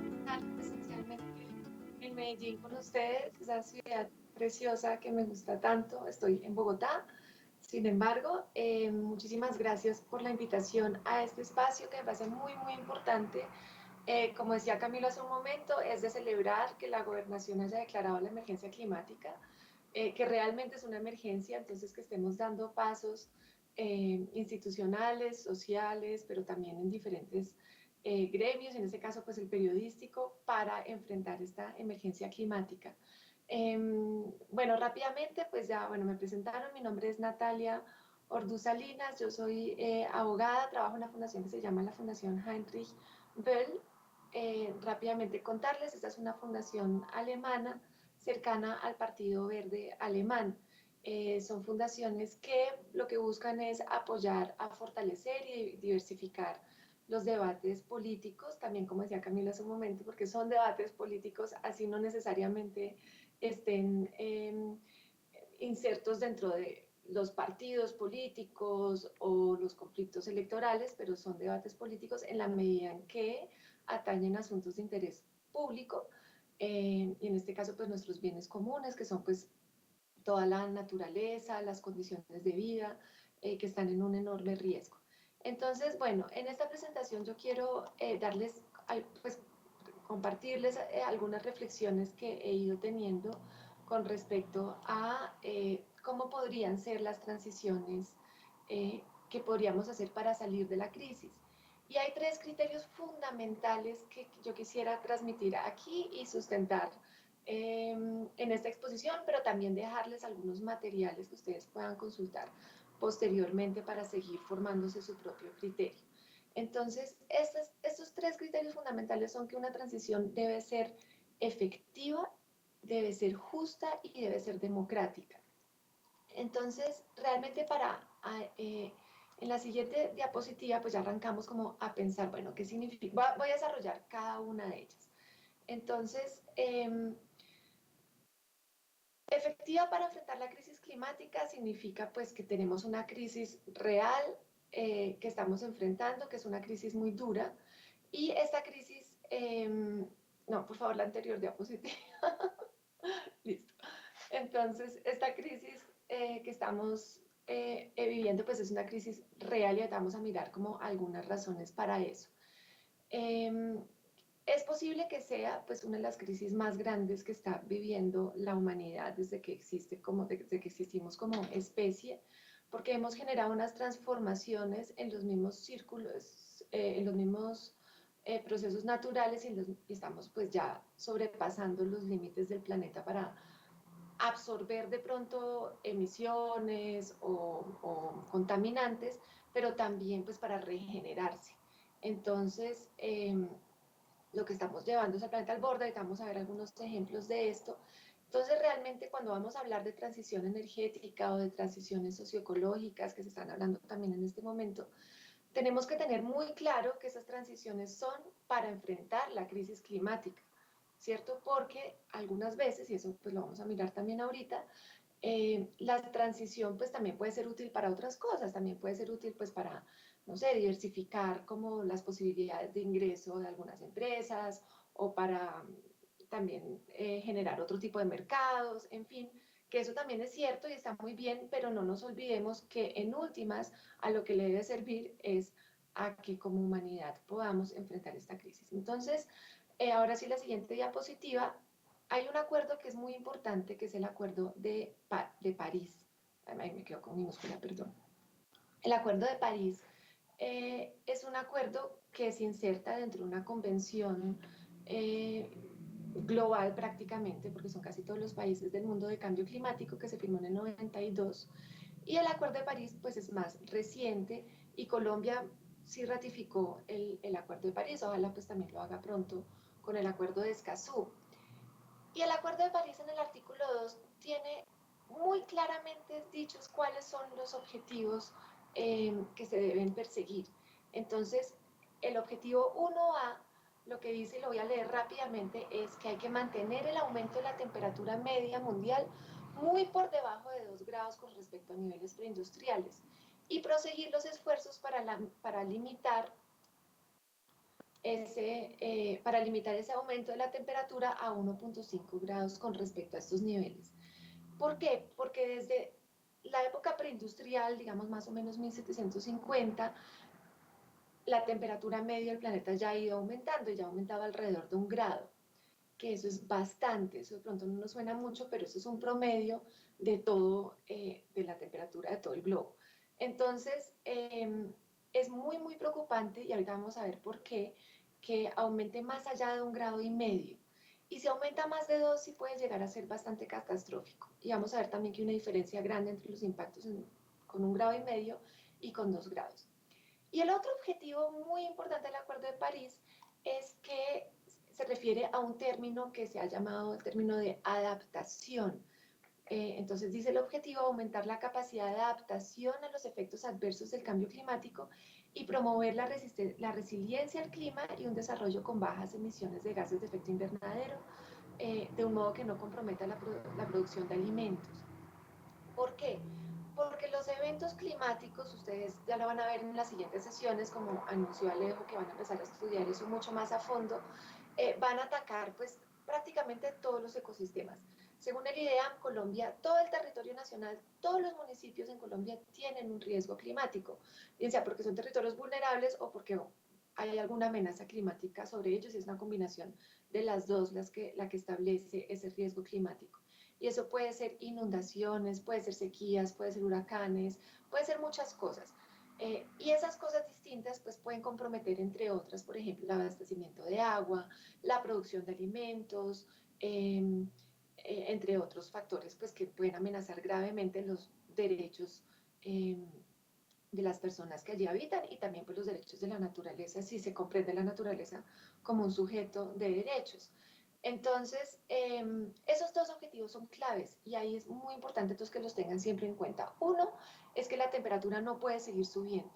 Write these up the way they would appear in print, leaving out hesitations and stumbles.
estar presencialmente en Medellín con ustedes, esa ciudad preciosa que me gusta tanto. Estoy en Bogotá. Sin embargo, muchísimas gracias por la invitación a este espacio que me parece muy, muy importante. Como decía Camilo hace un momento, es de celebrar que la gobernación haya declarado la emergencia climática, que realmente es una emergencia, entonces que estemos dando pasos institucionales, sociales, pero también en diferentes gremios, en este caso pues el periodístico, para enfrentar esta emergencia climática. Bueno, rápidamente pues ya, bueno, me presentaron, mi nombre es Natalia Orduz-Salinas, yo soy abogada, trabajo en una fundación que se llama la Fundación Heinrich Böll. Rápidamente contarles, esta es una fundación alemana cercana al Partido Verde Alemán. Son fundaciones que lo que buscan es apoyar a fortalecer y diversificar los debates políticos, también como decía Camila hace un momento, porque son debates políticos, así no necesariamente estén insertos dentro de los partidos políticos o los conflictos electorales, pero son debates políticos en la medida en que atañen asuntos de interés público, y en este caso pues nuestros bienes comunes, que son pues toda la naturaleza, las condiciones de vida, que están en un enorme riesgo. Entonces, bueno, en esta presentación yo quiero darles, pues, compartirles algunas reflexiones que he ido teniendo con respecto a cómo podrían ser las transiciones que podríamos hacer para salir de la crisis. Y hay tres criterios fundamentales que yo quisiera transmitir aquí y sustentar en esta exposición, pero también dejarles algunos materiales que ustedes puedan consultar posteriormente para seguir formándose su propio criterio. Entonces, estos tres criterios fundamentales son que una transición debe ser efectiva, debe ser justa y debe ser democrática. Entonces, realmente en la siguiente diapositiva, pues ya arrancamos como a pensar, bueno, ¿qué significa? Voy a desarrollar cada una de ellas. Entonces, efectiva para enfrentar la crisis climática significa pues que tenemos una crisis real que estamos enfrentando, que es una crisis muy dura, y esta crisis, no, por favor, la anterior diapositiva, listo. Entonces, esta crisis que estamos viviendo pues es una crisis real y vamos a mirar como algunas razones para eso. Eh, es posible que sea pues una de las crisis más grandes que está viviendo la humanidad desde que existimos como especie, porque hemos generado unas transformaciones en los mismos círculos, en los mismos procesos naturales y estamos pues ya sobrepasando los límites del planeta para absorber de pronto emisiones o contaminantes, pero también pues para regenerarse. Entonces, lo que estamos llevando es al planeta al borde, y vamos a ver algunos ejemplos de esto. Entonces, realmente cuando vamos a hablar de transición energética o de transiciones socioecológicas, que se están hablando también en este momento, tenemos que tener muy claro que esas transiciones son para enfrentar la crisis climática, ¿cierto? Porque algunas veces, y eso pues lo vamos a mirar también ahorita, la transición pues también puede ser útil para otras cosas, también puede ser útil pues para, no sé, diversificar como las posibilidades de ingreso de algunas empresas o para también generar otro tipo de mercados, en fin, que eso también es cierto y está muy bien, pero no nos olvidemos que en últimas a lo que le debe servir es a que como humanidad podamos enfrentar esta crisis. Entonces, ahora sí la siguiente diapositiva, hay un acuerdo que es muy importante, que es el acuerdo de París. Ay, me quedo con minúscula, perdón. El acuerdo de París es un acuerdo que se inserta dentro de una convención global prácticamente, porque son casi todos los países del mundo de cambio climático, que se firmó en el 92. Y el acuerdo de París pues es más reciente y Colombia sí ratificó el acuerdo de París, ojalá pues también lo haga pronto con el acuerdo de Escazú. Y el Acuerdo de París en el artículo 2 tiene muy claramente dichos cuáles son los objetivos que se deben perseguir. Entonces, el objetivo 1A, lo que dice, y lo voy a leer rápidamente, es que hay que mantener el aumento de la temperatura media mundial muy por debajo de 2 grados con respecto a niveles preindustriales y proseguir los esfuerzos para limitar para limitar ese aumento de la temperatura a 1.5 grados con respecto a estos niveles. ¿Por qué? Porque desde la época preindustrial, digamos más o menos 1750, la temperatura media del planeta ya ha ido aumentando, ya ha aumentado alrededor de 1 grado, que eso es bastante, eso de pronto no nos suena mucho, pero eso es un promedio de todo, de la temperatura de todo el globo. Entonces, es muy, muy preocupante, y ahorita vamos a ver por qué, que aumente más allá de 1,5 grados. Y si aumenta más de 2, sí puede llegar a ser bastante catastrófico. Y vamos a ver también que hay una diferencia grande entre los impactos con 1,5 grados y con 2 grados. Y el otro objetivo muy importante del Acuerdo de París es que se refiere a un término que se ha llamado el término de adaptación. Entonces dice el objetivo aumentar la capacidad de adaptación a los efectos adversos del cambio climático y promover la resiliencia al clima y un desarrollo con bajas emisiones de gases de efecto invernadero, de un modo que no comprometa la producción de alimentos. ¿Por qué? Porque los eventos climáticos, ustedes ya lo van a ver en las siguientes sesiones, como anunció Alejo, que van a empezar a estudiar eso mucho más a fondo, van a atacar pues prácticamente todos los ecosistemas. Según el IDEAM, Colombia, todo el territorio nacional, todos los municipios en Colombia tienen un riesgo climático, bien sea porque son territorios vulnerables o porque hay alguna amenaza climática sobre ellos, y es una combinación de las dos la que establece ese riesgo climático. Y eso puede ser inundaciones, puede ser sequías, puede ser huracanes, puede ser muchas cosas. Y esas cosas distintas pues pueden comprometer, entre otras, por ejemplo, el abastecimiento de agua, la producción de alimentos, entre otros factores pues que pueden amenazar gravemente los derechos de las personas que allí habitan, y también pues los derechos de la naturaleza, si se comprende la naturaleza como un sujeto de derechos. Entonces, esos dos objetivos son claves, y ahí es muy importante entonces que los tengan siempre en cuenta. Uno es que la temperatura no puede seguir subiendo,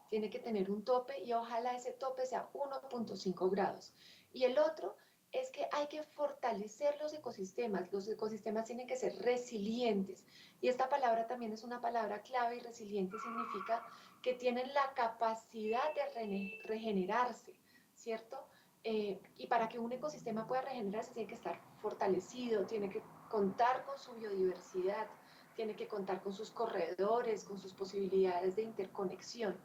tiene que tener un tope, y ojalá ese tope sea 1.5 grados. Y el otro es que hay que fortalecer los ecosistemas tienen que ser resilientes, y esta palabra también es una palabra clave, y resiliente significa que tienen la capacidad de regenerarse, ¿cierto? Y para que un ecosistema pueda regenerarse tiene que estar fortalecido, tiene que contar con su biodiversidad, tiene que contar con sus corredores, con sus posibilidades de interconexión.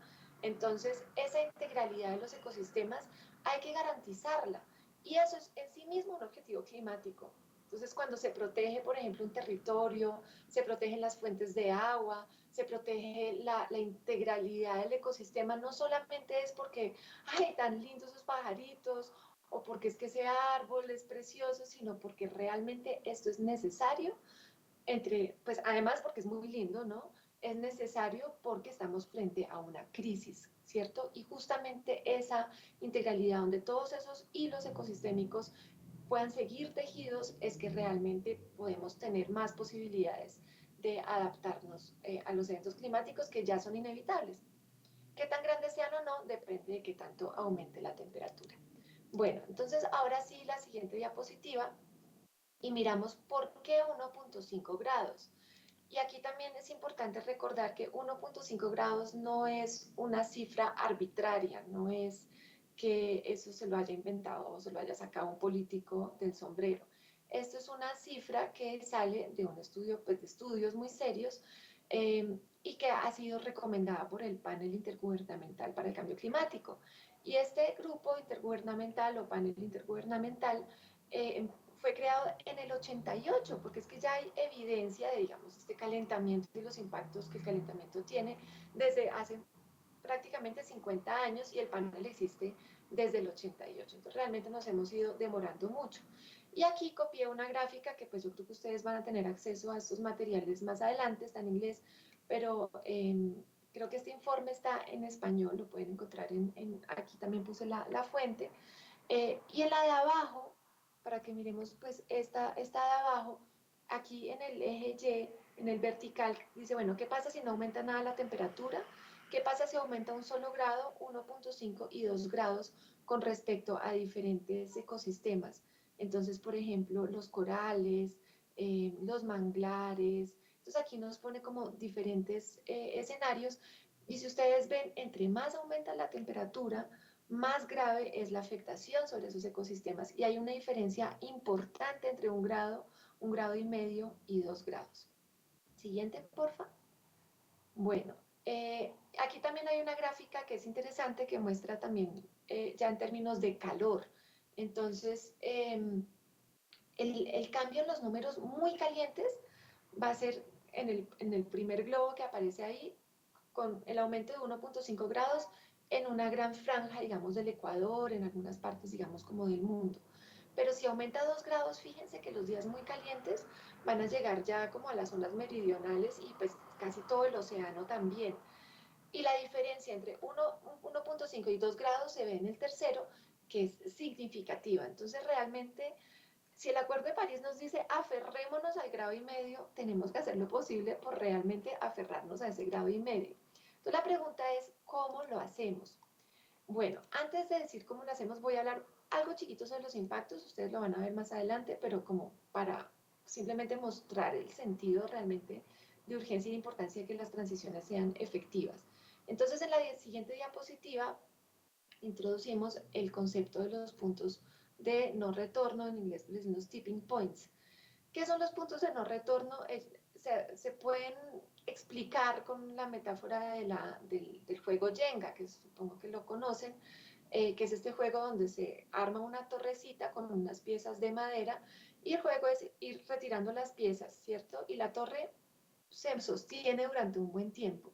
Entonces, esa integralidad de los ecosistemas hay que garantizarla, y eso es en sí mismo un objetivo climático. Entonces, cuando se protege, por ejemplo, un territorio, se protegen las fuentes de agua, se protege la integralidad del ecosistema, no solamente es porque, ay, tan lindos esos pajaritos, o porque es que ese árbol es precioso, sino porque realmente esto es necesario, pues además porque es muy lindo, ¿no? Es necesario porque estamos frente a una crisis, ¿cierto? Y justamente esa integralidad donde todos esos hilos ecosistémicos puedan seguir tejidos es que realmente podemos tener más posibilidades de adaptarnos a los eventos climáticos que ya son inevitables. Qué tan grandes sean o no depende de qué tanto aumente la temperatura. Bueno, entonces ahora sí, la siguiente diapositiva, y miramos por qué 1.5 grados. Y aquí también es importante recordar que 1.5 grados no es una cifra arbitraria, no es que eso se lo haya inventado o se lo haya sacado un político del sombrero. Esto es una cifra que sale de un estudio, pues de estudios muy serios, y que ha sido recomendada por el Panel Intergubernamental para el Cambio Climático. Y este grupo intergubernamental o panel intergubernamental fue creado en el 88, porque es que ya hay evidencia de, digamos, este calentamiento y los impactos que el calentamiento tiene desde hace prácticamente 50 años, y el panel existe desde el 88. Entonces realmente nos hemos ido demorando mucho. Y aquí copié una gráfica que pues yo creo que ustedes van a tener acceso a estos materiales más adelante, está en inglés, pero creo que este informe está en español, lo pueden encontrar aquí también puse la fuente. Y en la de abajo, para que miremos pues esta de abajo, aquí en el eje Y, en el vertical, dice, bueno, ¿qué pasa si no aumenta nada la temperatura? ¿Qué pasa si aumenta un solo grado, 1.5 y 2 grados con respecto a diferentes ecosistemas? Entonces, por ejemplo, los corales, los manglares. Entonces aquí nos pone como diferentes escenarios, y si ustedes ven, entre más aumenta la temperatura, más grave es la afectación sobre esos ecosistemas. Y hay una diferencia importante entre 1 grado y medio y 2 grados. Siguiente, porfa. Bueno, aquí también hay una gráfica que es interesante que muestra también ya en términos de calor. Entonces, el cambio en los números muy calientes va a ser en el primer globo que aparece ahí, con el aumento de 1,5 grados en una gran franja, digamos, del Ecuador, en algunas partes, digamos, como del mundo. Pero si aumenta 2 grados, fíjense que los días muy calientes van a llegar ya como a las zonas meridionales y pues casi todo el océano también. Y la diferencia entre 1,5 y 2 grados se ve en el tercero, que es significativa. Entonces, realmente, si el Acuerdo de París nos dice aferrémonos al grado y medio, tenemos que hacer lo posible por realmente aferrarnos a ese grado y medio. Entonces, la pregunta es, ¿cómo lo hacemos? Bueno, antes de decir cómo lo hacemos, voy a hablar algo chiquito sobre los impactos, ustedes lo van a ver más adelante, pero como para simplemente mostrar el sentido realmente de urgencia y de importancia de que las transiciones sean efectivas. Entonces, en la siguiente diapositiva introducimos el concepto de los puntos de no retorno, en inglés les decimos tipping points. ¿Qué son los puntos de no retorno? Se pueden explicar con la metáfora del juego Jenga, que supongo que lo conocen, que es este juego donde se arma una torrecita con unas piezas de madera y el juego es ir retirando las piezas, ¿cierto? Y la torre se sostiene durante un buen tiempo.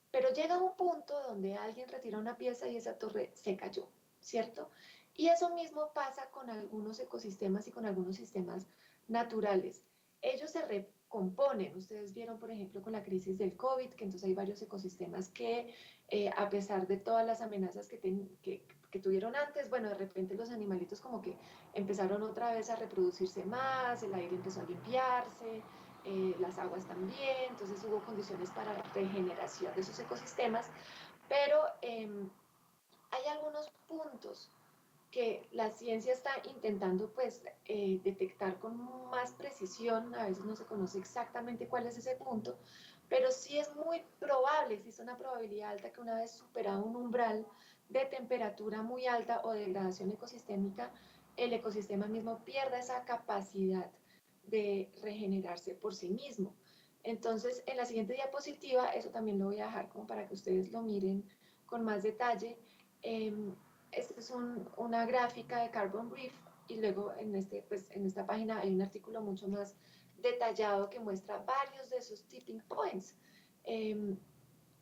Pero llega un punto donde alguien retira una pieza y esa torre se cayó, ¿cierto? Y eso mismo pasa con algunos ecosistemas y con algunos sistemas naturales. Ellos se recomponen. Ustedes vieron, por ejemplo, con la crisis del COVID, que entonces hay varios ecosistemas que, a pesar de todas las amenazas que tuvieron antes, bueno, de repente los animalitos como que empezaron otra vez a reproducirse más, el aire empezó a limpiarse, las aguas también, entonces hubo condiciones para la regeneración de esos ecosistemas, pero hay algunos puntos que la ciencia está intentando pues detectar con más precisión, a veces no se conoce exactamente cuál es ese punto, pero sí es muy probable, existe una probabilidad alta que una vez superado un umbral de temperatura muy alta o degradación ecosistémica, el ecosistema mismo pierda esa capacidad de regenerarse por sí mismo. Entonces, en la siguiente diapositiva, eso también lo voy a dejar como para que ustedes lo miren con más detalle. Esta es una gráfica de Carbon Brief y luego pues, en esta página hay un artículo mucho más detallado que muestra varios de esos tipping points.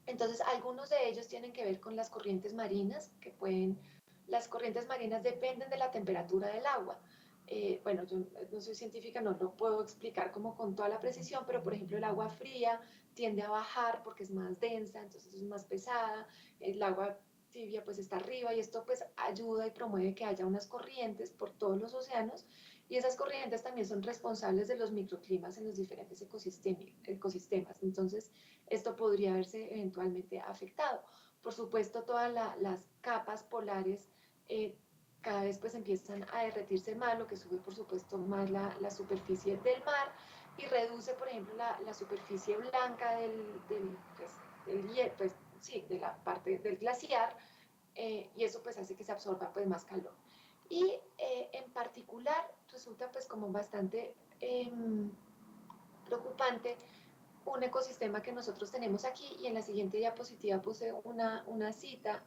Entonces, algunos de ellos tienen que ver con las corrientes marinas, las corrientes marinas dependen de la temperatura del agua. Bueno, yo no soy científica, no lo puedo explicar como con toda la precisión, pero por ejemplo el agua fría tiende a bajar porque es más densa, entonces es más pesada, el agua tibia pues está arriba y esto pues ayuda y promueve que haya unas corrientes por todos los océanos y esas corrientes también son responsables de los microclimas en los diferentes ecosistemas. Entonces, esto podría verse eventualmente afectado. Por supuesto, todas las capas polares cada vez pues empiezan a derretirse más, lo que sube por supuesto más la superficie del mar y reduce, por ejemplo, la superficie blanca pues, sí, de la parte del glaciar, y eso pues hace que se absorba pues más calor. Y en particular resulta pues como bastante preocupante un ecosistema que nosotros tenemos aquí, y en la siguiente diapositiva puse una cita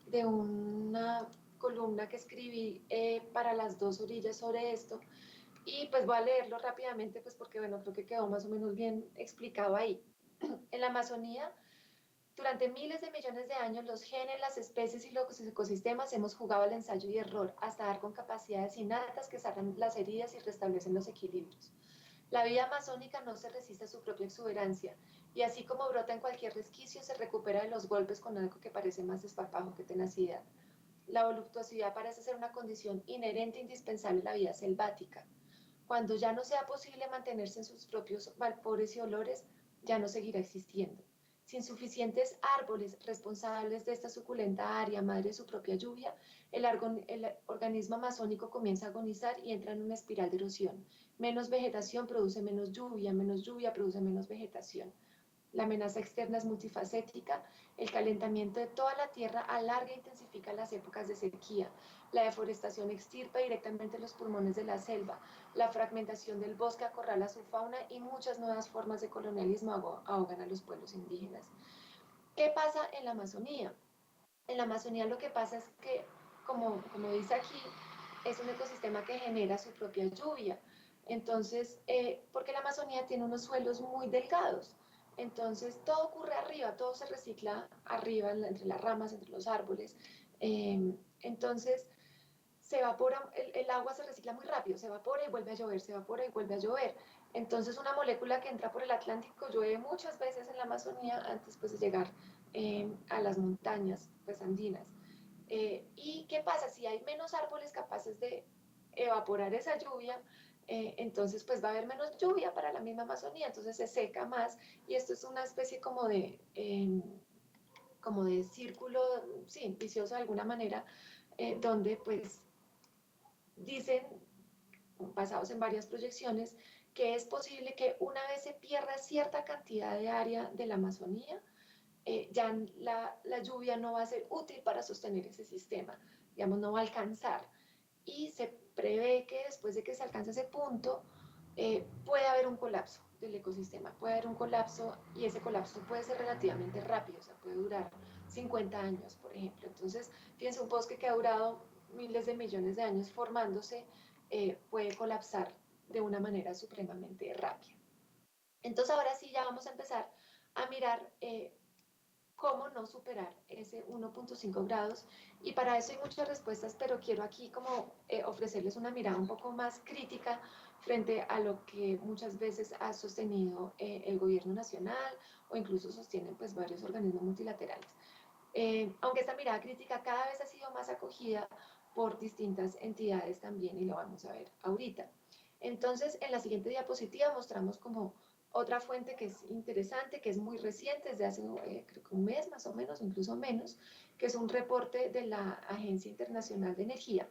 de una columna que escribí para las dos orillas sobre esto, y pues voy a leerlo rápidamente pues porque bueno, creo que quedó más o menos bien explicado ahí. En la Amazonía, durante miles de millones de años, los genes, las especies y los ecosistemas hemos jugado al ensayo y error hasta dar con capacidades innatas que sanan las heridas y restablecen los equilibrios. La vida amazónica no se resiste a su propia exuberancia, y así como brota en cualquier resquicio, se recupera de los golpes con algo que parece más desparpajo que tenacidad. La voluptuosidad parece ser una condición inherente e indispensable en la vida selvática. Cuando ya no sea posible mantenerse en sus propios vapores y olores, ya no seguirá existiendo. Sin suficientes árboles responsables de esta suculenta área, madre de su propia lluvia, el organismo amazónico comienza a agonizar y entra en una espiral de erosión. Menos vegetación produce menos lluvia produce menos vegetación. La amenaza externa es multifacética. El calentamiento de toda la Tierra alarga e intensifica las épocas de sequía. La deforestación extirpa directamente los pulmones de la selva. La fragmentación del bosque acorrala su fauna y muchas nuevas formas de colonialismo ahogan a los pueblos indígenas. ¿Qué pasa en la Amazonía? En la Amazonía lo que pasa es que, como dice aquí, es un ecosistema que genera su propia lluvia. Entonces, porque la Amazonía tiene unos suelos muy delgados. Entonces, todo ocurre arriba, todo se recicla arriba, entre las ramas, entre los árboles. Entonces, se evapora, el agua se recicla muy rápido, se evapora y vuelve a llover, se evapora y vuelve a llover. Entonces una molécula que entra por el Atlántico llueve muchas veces en la Amazonía antes pues, de llegar a las montañas pues, andinas. ¿Y qué pasa? Si hay menos árboles capaces de evaporar esa lluvia, entonces pues va a haber menos lluvia para la misma Amazonía, entonces se seca más y esto es una especie como de círculo, sí, vicioso de alguna manera, donde pues dicen, basados en varias proyecciones, que es posible que una vez se pierda cierta cantidad de área de la Amazonía, ya la lluvia no va a ser útil para sostener ese sistema, digamos, no va a alcanzar. Y se prevé que después de que se alcance ese punto, puede haber un colapso del ecosistema, puede haber un colapso y ese colapso puede ser relativamente rápido, o sea, puede durar 50 años, por ejemplo. Entonces, fíjense, un bosque que ha durado miles de millones de años formándose puede colapsar de una manera supremamente rápida. Entonces, ahora sí ya vamos a empezar a mirar cómo no superar ese 1.5 grados. Y para eso hay muchas respuestas, pero quiero aquí como ofrecerles una mirada un poco más crítica frente a lo que muchas veces ha sostenido el gobierno nacional o incluso sostienen pues varios organismos multilaterales. Aunque esta mirada crítica cada vez ha sido más acogida por distintas entidades también y lo vamos a ver ahorita. Entonces, en la siguiente diapositiva mostramos como otra fuente que es interesante, que es muy reciente, desde hace creo que un mes más o menos, incluso menos, que es un reporte de la Agencia Internacional de Energía.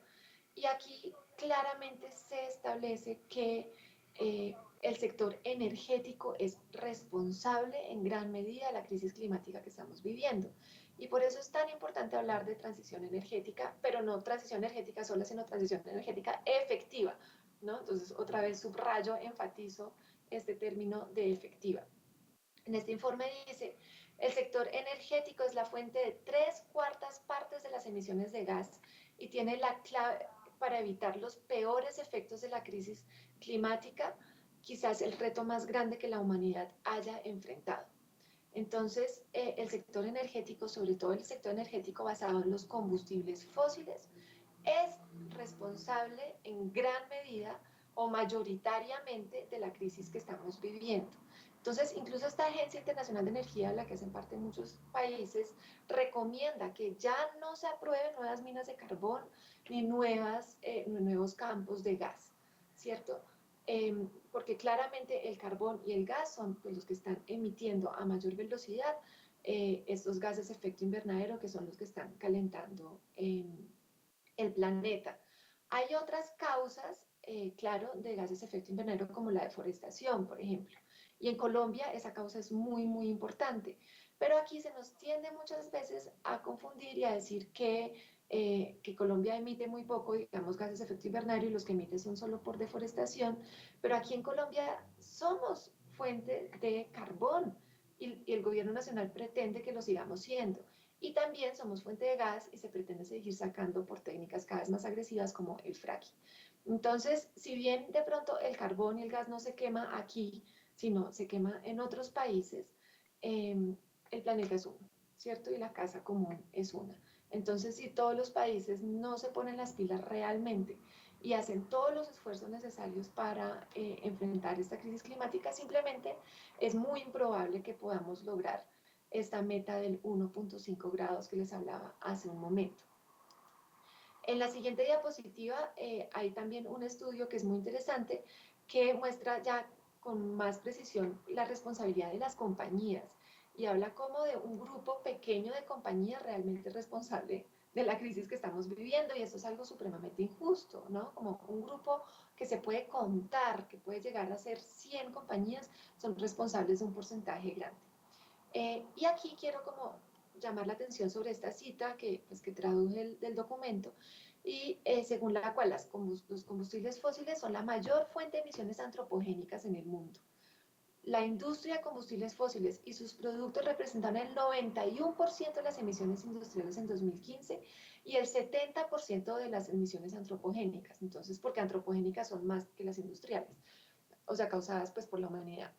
Y aquí claramente se establece que el sector energético es responsable en gran medida de la crisis climática que estamos viviendo. Y por eso es tan importante hablar de transición energética, pero no transición energética sola, sino transición energética efectiva, ¿no? Entonces, otra vez subrayo, enfatizo este término de efectiva. En este informe dice, el sector energético es la fuente de 3/4 partes de las emisiones de gas y tiene la clave para evitar los peores efectos de la crisis climática, quizás el reto más grande que la humanidad haya enfrentado. Entonces, el sector energético, sobre todo el sector energético basado en los combustibles fósiles, es responsable en gran medida o mayoritariamente de la crisis que estamos viviendo. Entonces, incluso esta Agencia Internacional de Energía, a la que hacen parte muchos países, recomienda que ya no se aprueben nuevas minas de carbón ni nuevos campos de gas, ¿cierto? Porque claramente el carbón y el gas son pues, los que están emitiendo a mayor velocidad estos gases de efecto invernadero que son los que están calentando el planeta. Hay otras causas, claro, de gases de efecto invernadero como la deforestación, por ejemplo. Y en Colombia esa causa es muy, muy importante. Pero aquí se nos tiende muchas veces a confundir y a decir que Colombia emite muy poco, digamos, gases de efecto invernadero y los que emite son solo por deforestación. Pero aquí en Colombia somos fuente de carbón y el gobierno nacional pretende que lo sigamos siendo. Y también somos fuente de gas y se pretende seguir sacando por técnicas cada vez más agresivas como el fracking. Entonces, si bien de pronto el carbón y el gas no se quema aquí, sino se quema en otros países, el planeta es uno, ¿cierto? Y la casa común es una. Entonces, si todos los países no se ponen las pilas realmente y hacen todos los esfuerzos necesarios para enfrentar esta crisis climática, simplemente es muy improbable que podamos lograr esta meta del 1.5 grados que les hablaba hace un momento. En la siguiente diapositiva hay también un estudio que es muy interesante que muestra ya con más precisión la responsabilidad de las compañías y habla como de un grupo pequeño de compañías realmente responsable de la crisis que estamos viviendo y eso es algo supremamente injusto, ¿no? Como un grupo que se puede contar, que puede llegar a ser 100 compañías, son responsables de un porcentaje grande. Y aquí quiero como llamar la atención sobre esta cita que, pues, que traduje del documento, y según la cual los combustibles fósiles son la mayor fuente de emisiones antropogénicas en el mundo. La industria de combustibles fósiles y sus productos representaron el 91% de las emisiones industriales en 2015 y el 70% de las emisiones antropogénicas. Entonces, porque antropogénicas son más que las industriales, o sea, causadas pues por la humanidad.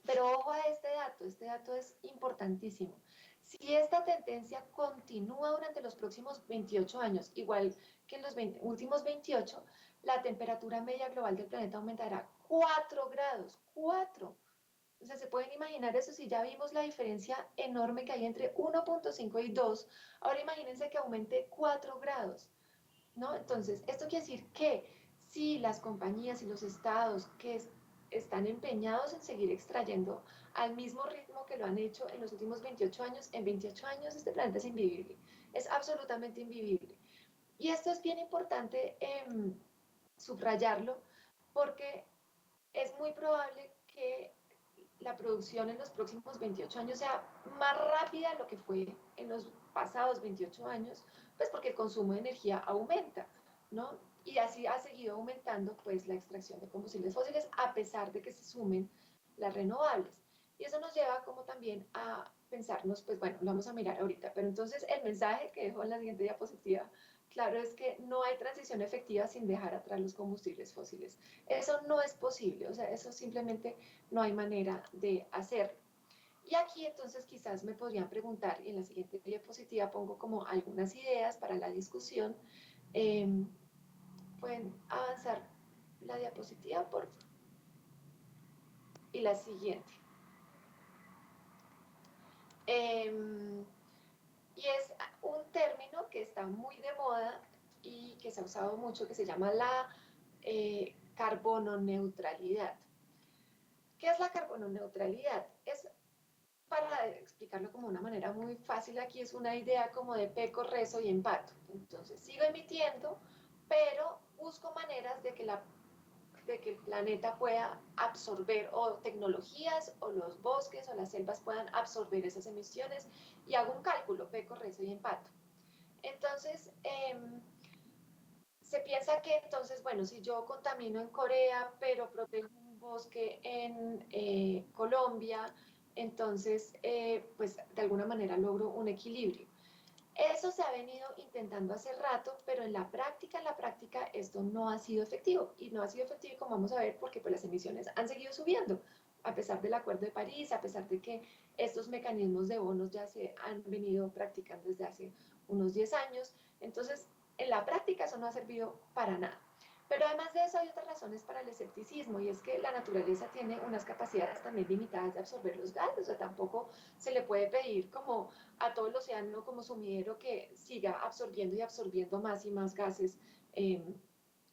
Pero ojo a este dato es importantísimo. Si esta tendencia continúa durante los próximos 28 años, igual que en los últimos 28, la temperatura media global del planeta aumentará 4 grados, 4. O sea, se pueden imaginar eso si ya vimos la diferencia enorme que hay entre 1.5 y 2. Ahora imagínense que aumente 4 grados, ¿no? Entonces, esto quiere decir que si las compañías y los estados que están empeñados en seguir extrayendo al mismo ritmo que lo han hecho en los últimos 28 años, en 28 años este planeta es invivible, es absolutamente invivible. Y esto es bien importante subrayarlo porque es muy probable que la producción en los próximos 28 años sea más rápida de lo que fue en los pasados 28 años, pues porque el consumo de energía aumenta, ¿no? Y así ha seguido aumentando pues la extracción de combustibles fósiles a pesar de que se sumen las renovables. Y eso nos lleva como también a pensarnos, pues bueno, lo vamos a mirar ahorita, pero entonces el mensaje que dejo en la siguiente diapositiva, claro, es que no hay transición efectiva sin dejar atrás los combustibles fósiles. Eso no es posible, o sea, eso simplemente no hay manera de hacerlo. Y aquí entonces quizás me podrían preguntar, y en la siguiente diapositiva pongo como algunas ideas para la discusión. Eh, Pueden avanzar la diapositiva, por favor. Y la siguiente. Y es un término que está muy de moda y que se ha usado mucho, que se llama la carbono neutralidad. ¿Qué es la carbono neutralidad? Es, para explicarlo como una manera muy fácil, aquí es una idea como de peco, rezo y empato. Entonces, sigo emitiendo, pero busco maneras de que el planeta pueda absorber, o tecnologías, o los bosques, o las selvas puedan absorber esas emisiones, y hago un cálculo, peco, rezo y empato. Entonces, se piensa que entonces, bueno, si yo contamino en Corea, pero protejo un bosque en Colombia, entonces, pues de alguna manera logro un equilibrio. Eso se ha venido intentando hace rato, pero en la práctica esto no ha sido efectivo. Y no ha sido efectivo, como vamos a ver, porque pues, las emisiones han seguido subiendo, a pesar del Acuerdo de París, a pesar de que estos mecanismos de bonos ya se han venido practicando desde hace unos 10 años. Entonces, en la práctica eso no ha servido para nada. Pero además de eso hay otras razones para el escepticismo, y es que la naturaleza tiene unas capacidades también limitadas de absorber los gases, o sea, tampoco se le puede pedir como a todo el océano como sumidero que siga absorbiendo y absorbiendo más y más gases eh,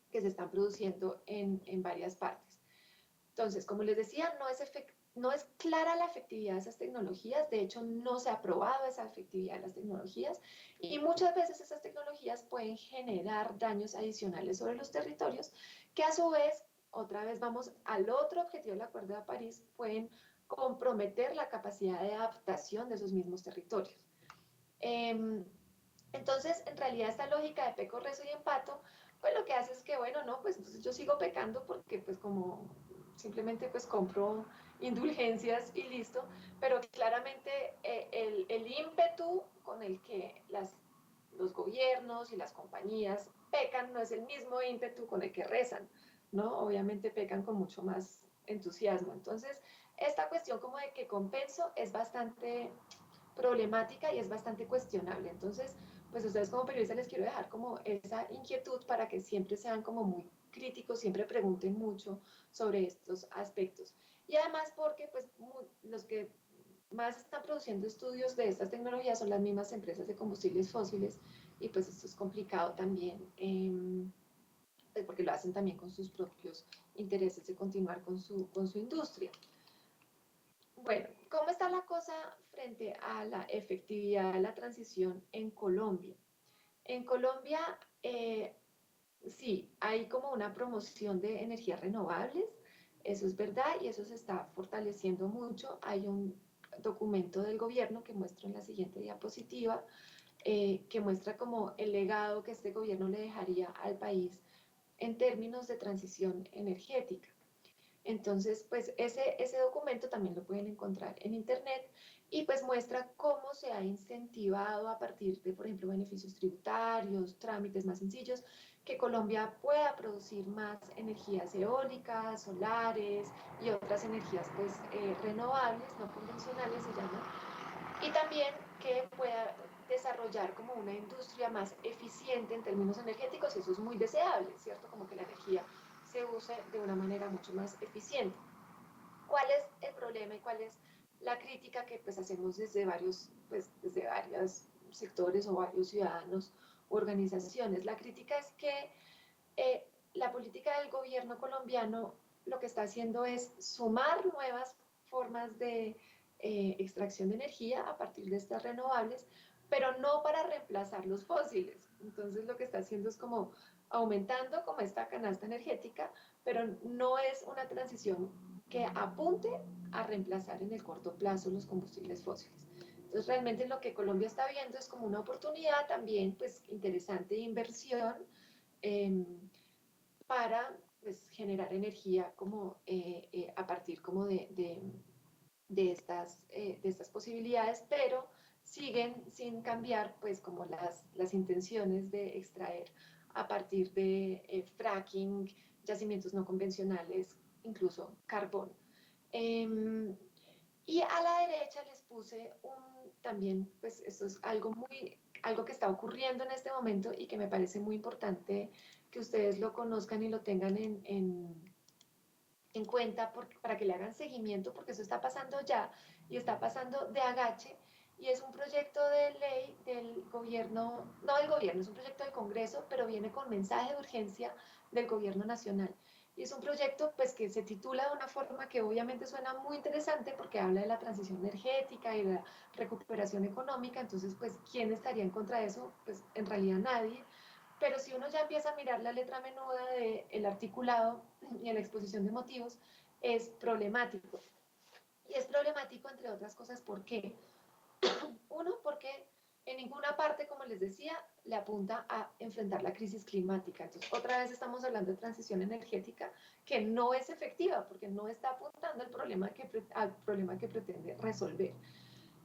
que se están produciendo en varias partes. Entonces, como les decía, no es clara la efectividad de esas tecnologías, de hecho no se ha probado esa efectividad de las tecnologías, y muchas veces esas tecnologías pueden generar daños adicionales sobre los territorios que a su vez, otra vez vamos al otro objetivo del Acuerdo de París, pueden comprometer la capacidad de adaptación de esos mismos territorios. Eh, entonces, en realidad, esta lógica de peco, rezo y empato, pues lo que hace es que, bueno, no, pues entonces yo sigo pecando porque pues como simplemente pues compro indulgencias y listo, pero claramente el ímpetu con el que los gobiernos y las compañías pecan no es el mismo ímpetu con el que rezan, ¿no? Obviamente pecan con mucho más entusiasmo. Entonces, esta cuestión como de que compenso es bastante problemática y es bastante cuestionable. Entonces, pues ustedes como periodistas les quiero dejar como esa inquietud para que siempre sean como muy críticos, siempre pregunten mucho sobre estos aspectos. Y además porque pues los que más están produciendo estudios de estas tecnologías son las mismas empresas de combustibles fósiles, y pues esto es complicado también, pues porque lo hacen también con sus propios intereses de continuar con su industria. Bueno, ¿cómo está la cosa frente a la efectividad de la transición en Colombia? En Colombia, sí, hay como una promoción de energías renovables, eso es verdad, y eso se está fortaleciendo mucho. Hay documento del gobierno que muestro en la siguiente diapositiva, que muestra como el legado que este gobierno le dejaría al país en términos de transición energética. Entonces, pues ese documento también lo pueden encontrar en internet y pues muestra cómo se ha incentivado a partir de, por ejemplo, beneficios tributarios, trámites más sencillos, que Colombia pueda producir más energías eólicas, solares y otras energías pues renovables, no convencionales se llaman, y también que pueda desarrollar como una industria más eficiente en términos energéticos, y eso es muy deseable, ¿cierto? Como que la energía se use de una manera mucho más eficiente. ¿Cuál es el problema y cuál es la crítica que pues hacemos desde varios sectores o varios ciudadanos u organizaciones? La crítica es que la política del gobierno colombiano lo que está haciendo es sumar nuevas formas de extracción de energía a partir de estas renovables, pero no para reemplazar los fósiles. Entonces lo que está haciendo es como aumentando como esta canasta energética, pero no es una transición que apunte a reemplazar en el corto plazo los combustibles fósiles. Entonces realmente lo que Colombia está viendo es como una oportunidad también pues interesante de inversión eh, para pues, generar energía como, a partir como de estas posibilidades, pero siguen sin cambiar pues como las intenciones de extraer a partir de fracking, yacimientos no convencionales, incluso carbón. Eh, y a la derecha les puse también, pues esto es algo que está ocurriendo en este momento y que me parece muy importante que ustedes lo conozcan y lo tengan en cuenta para que le hagan seguimiento, porque eso está pasando ya y está pasando de agache. Y es un proyecto de ley del gobierno, no del gobierno, es un proyecto del Congreso, pero viene con mensaje de urgencia del gobierno nacional. Y es un proyecto pues que se titula de una forma que obviamente suena muy interesante porque habla de la transición energética y la recuperación económica. Entonces, pues, ¿quién estaría en contra de eso? Pues en realidad nadie. Pero si uno ya empieza a mirar la letra menuda del articulado y en la exposición de motivos, es problemático. Y es problemático, entre otras cosas, ¿por qué? Uno, porque en ninguna parte, como les decía, le apunta a enfrentar la crisis climática. Entonces, otra vez estamos hablando de transición energética que no es efectiva porque no está apuntando al problema que pretende resolver.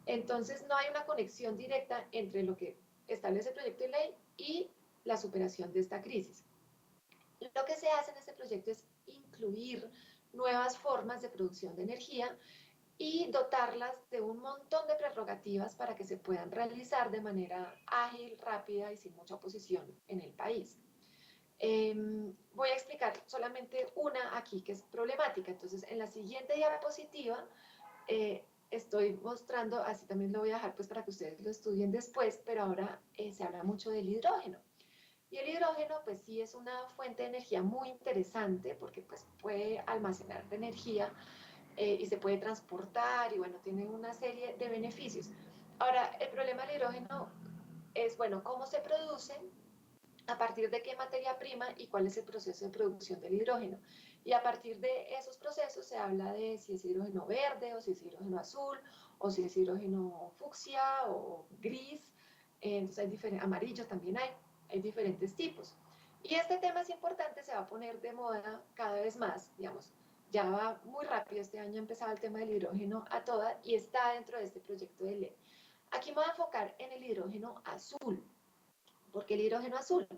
Entonces, no hay una conexión directa entre lo que establece el proyecto de ley y la superación de esta crisis. Lo que se hace en este proyecto es incluir nuevas formas de producción de energía y dotarlas de un montón de prerrogativas para que se puedan realizar de manera ágil, rápida y sin mucha oposición en el país. Voy a explicar solamente una aquí que es problemática. Entonces, en la siguiente diapositiva estoy mostrando, así también lo voy a dejar pues para que ustedes lo estudien después, pero ahora se habla mucho del hidrógeno. Y el hidrógeno, pues sí es una fuente de energía muy interesante porque pues puede almacenar energía y se puede transportar y bueno, tiene una serie de beneficios. Ahora, el problema del hidrógeno es, bueno, cómo se produce, a partir de qué materia prima y cuál es el proceso de producción del hidrógeno. Y a partir de esos procesos se habla de si es hidrógeno verde o si es hidrógeno azul o si es hidrógeno fucsia o gris. Entonces hay diferentes, amarillo también hay diferentes tipos. Y este tema es importante, se va a poner de moda cada vez más, digamos, ya va muy rápido, este año ha empezado el tema del hidrógeno a toda y está dentro de este proyecto de ley. Aquí me voy a enfocar en el hidrógeno azul. ¿Por qué el hidrógeno azul?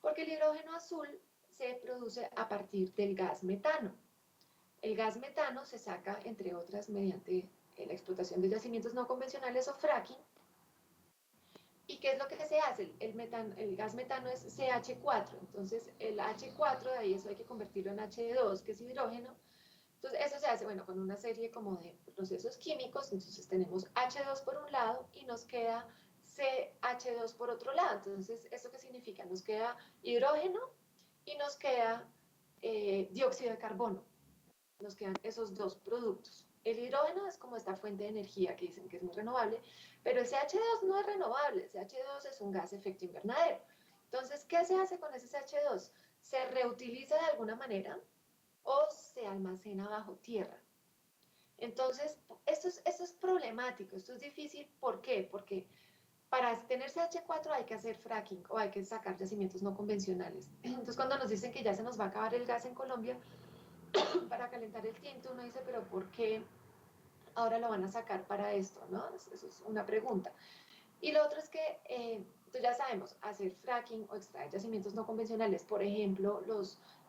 Porque el hidrógeno azul se produce a partir del gas metano. El gas metano se saca, entre otras, mediante la explotación de yacimientos no convencionales o fracking. ¿Y qué es lo que se hace? El gas metano es CH4, entonces el H4 de ahí eso hay que convertirlo en H2, que es hidrógeno. Entonces eso se hace, bueno, con una serie como de procesos químicos, entonces tenemos H2 por un lado y nos queda CH2 por otro lado. Entonces, ¿eso qué significa? Nos queda hidrógeno y nos queda dióxido de carbono. Nos quedan esos dos productos. El hidrógeno es como esta fuente de energía que dicen que es muy renovable, pero el CH2 no es renovable, el CH2 es un gas de efecto invernadero. Entonces, ¿qué se hace con ese CH2? Se reutiliza de alguna manera o se almacena bajo tierra. Entonces, esto es problemático, esto es difícil. ¿Por qué? Porque para tener CH4 hay que hacer fracking o hay que sacar yacimientos no convencionales. Entonces, cuando nos dicen que ya se nos va a acabar el gas en Colombia para calentar el tinto, uno dice, pero ¿por qué ahora lo van a sacar para esto? ¿No? Eso es una pregunta. Y lo otro es que, entonces ya sabemos, hacer fracking o extraer yacimientos no convencionales, por ejemplo,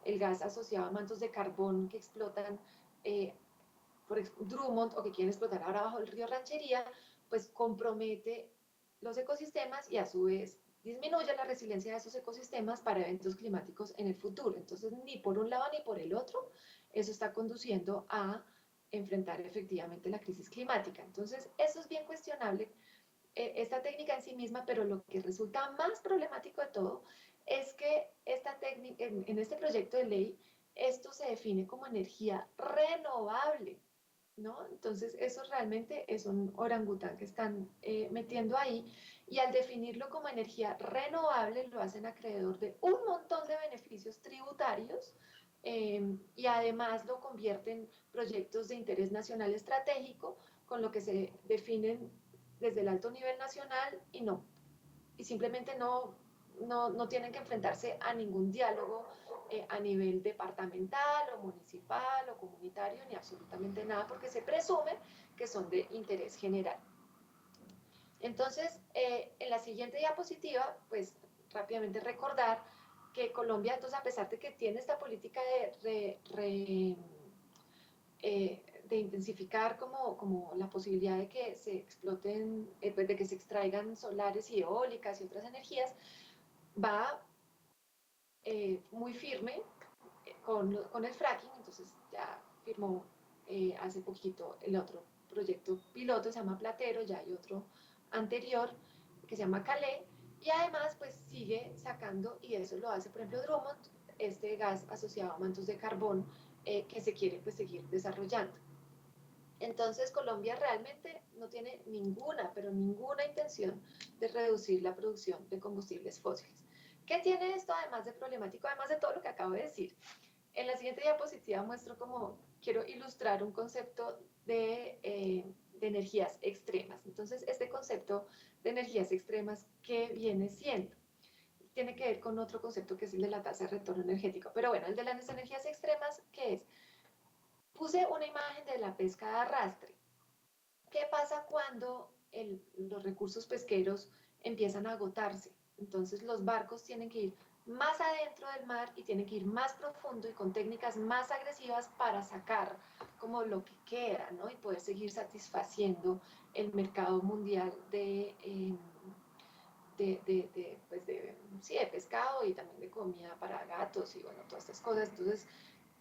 el gas asociado a mantos de carbón que explotan eh, por Drummond o que quieren explotar ahora bajo el río Ranchería, pues compromete los ecosistemas y a su vez disminuye la resiliencia de esos ecosistemas para eventos climáticos en el futuro. Entonces, ni por un lado ni por el otro, eso está conduciendo a enfrentar efectivamente la crisis climática. Entonces, eso es bien cuestionable, esta técnica en sí misma, pero lo que resulta más problemático de todo es que esta técnica, en este proyecto de ley, esto se define como energía renovable, ¿no? Entonces, eso realmente es un orangután que están metiendo ahí, y al definirlo como energía renovable lo hacen acreedor de un montón de beneficios tributarios, y además lo convierten en proyectos de interés nacional estratégico, con lo que se definen desde el alto nivel nacional y simplemente no tienen que enfrentarse a ningún diálogo a nivel departamental o municipal o comunitario, ni absolutamente nada, porque se presume que son de interés general. Entonces, en la siguiente diapositiva, pues rápidamente recordar que Colombia, entonces, a pesar de que tiene esta política de intensificar como la posibilidad de que se exploten, pues de que se extraigan solares y eólicas y otras energías, va muy firme con el fracking. Entonces ya firmó hace poquito el otro proyecto piloto, se llama Platero, ya hay otro anterior que se llama Calais, y además pues sigue sacando, y eso lo hace por ejemplo Drummond, este gas asociado a mantos de carbón que se quiere pues seguir desarrollando. Entonces Colombia realmente no tiene ninguna, pero ninguna intención de reducir la producción de combustibles fósiles. ¿Qué tiene esto además de problemático, además de todo lo que acabo de decir? En la siguiente diapositiva muestro cómo quiero ilustrar un concepto de energías extremas. Entonces, este concepto de energías extremas, ¿qué viene siendo? Tiene que ver con otro concepto que es el de la tasa de retorno energético. Pero bueno, el de las energías extremas, ¿qué es? Puse una imagen de la pesca de arrastre. ¿Qué pasa cuando los recursos pesqueros empiezan a agotarse? Entonces los barcos tienen que ir más adentro del mar y tienen que ir más profundo y con técnicas más agresivas para sacar como lo que queda, ¿no? Y poder seguir satisfaciendo el mercado mundial de pescado y también de comida para gatos y bueno, todas estas cosas. Entonces,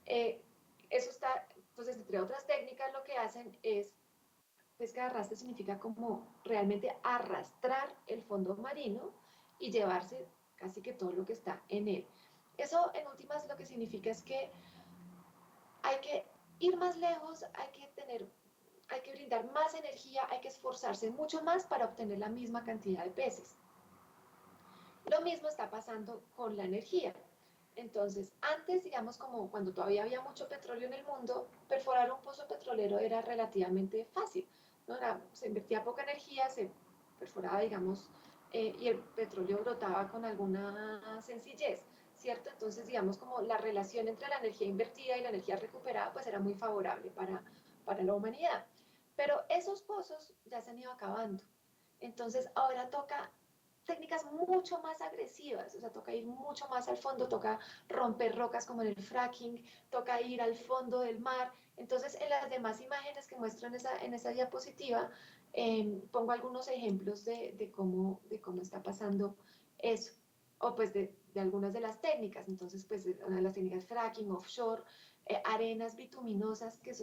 eh, eso está, entonces, entre otras técnicas, lo que hacen es pesca de arrastre, significa como realmente arrastrar el fondo marino y llevarse casi que todo lo que está en él. Eso en últimas lo que significa es que hay que ir más lejos, hay que brindar más energía, hay que esforzarse mucho más para obtener la misma cantidad de peces. Lo mismo está pasando con la energía. Entonces, antes, digamos, como cuando todavía había mucho petróleo en el mundo, perforar un pozo petrolero era relativamente fácil, ¿no? Se invertía poca energía, se perforaba, digamos, y el petróleo brotaba con alguna sencillez, ¿cierto? Entonces, digamos, como la relación entre la energía invertida y la energía recuperada, pues era muy favorable para la humanidad. Pero esos pozos ya se han ido acabando. Entonces, ahora toca técnicas mucho más agresivas, o sea, toca ir mucho más al fondo, toca romper rocas como en el fracking, toca ir al fondo del mar. Entonces, en las demás imágenes que muestro en esa diapositiva, pongo algunos ejemplos de cómo está pasando eso, o pues de algunas de las técnicas. Entonces, pues una de las técnicas fracking, offshore, arenas bituminosas, que eso